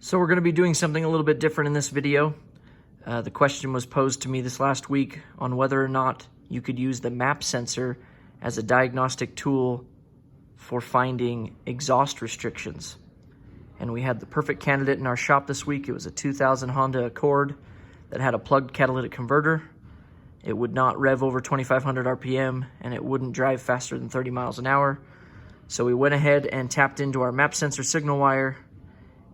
So we're going to be doing something a little bit different in this video. The question was posed to me this last week on whether or not you could use the map sensor as a diagnostic tool for finding exhaust restrictions. And we had the perfect candidate in our shop this week. It was a 2000 Honda Accord that had a plugged catalytic converter. It would not rev over 2,500 RPM, and it wouldn't drive faster than 30 miles an hour. So we went ahead and tapped into our map sensor signal wire,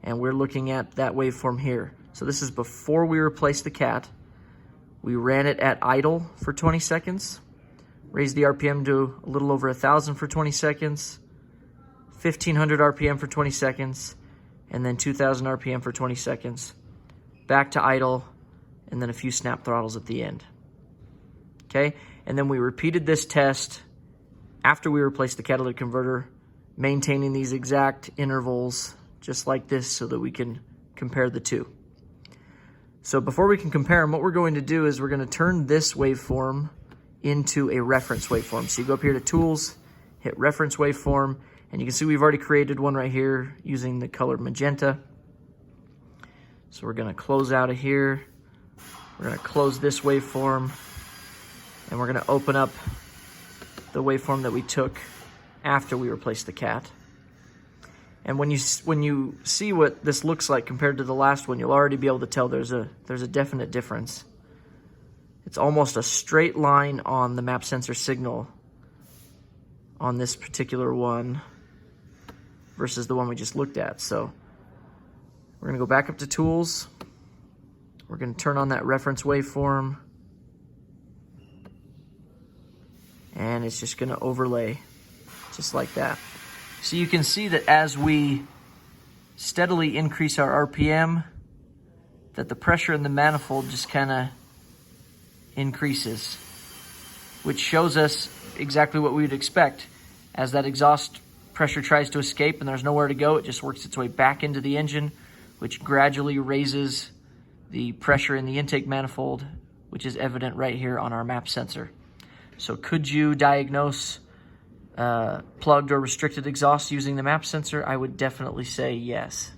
and we're looking at that waveform here. So this is before we replaced the cat. We ran it at idle for 20 seconds, raised the RPM to a little over 1,000 for 20 seconds, 1,500 RPM for 20 seconds, and then 2,000 RPM for 20 seconds, back to idle, and then a few snap throttles at the end. Okay, and then we repeated this test after we replaced the catalytic converter, maintaining these exact intervals just like this so that we can compare the two. So before we can compare them, what we're going to do is we're going to turn this waveform into a reference waveform. So you go up here to Tools, hit Reference Waveform, and you can see we've already created one right here using the color magenta. So we're going to close out of here. We're going to close this waveform, and we're going to open up the waveform that we took after we replaced the cat. And when you see what this looks like compared to the last one, you'll already be able to tell there's a definite difference. It's almost a straight line on the map sensor signal on this particular one versus the one we just looked at. So we're going to go back up to Tools. We're going to turn on that reference waveform, and it's just going to overlay just like that. So you can see that as we steadily increase our RPM, that the pressure in the manifold just kind of increases, which shows us exactly what we would expect. As that exhaust pressure tries to escape and there's nowhere to go, it just works its way back into the engine, which gradually raises the pressure in the intake manifold, which is evident right here on our map sensor. So could you diagnose plugged or restricted exhaust using the map sensor? I would definitely say yes.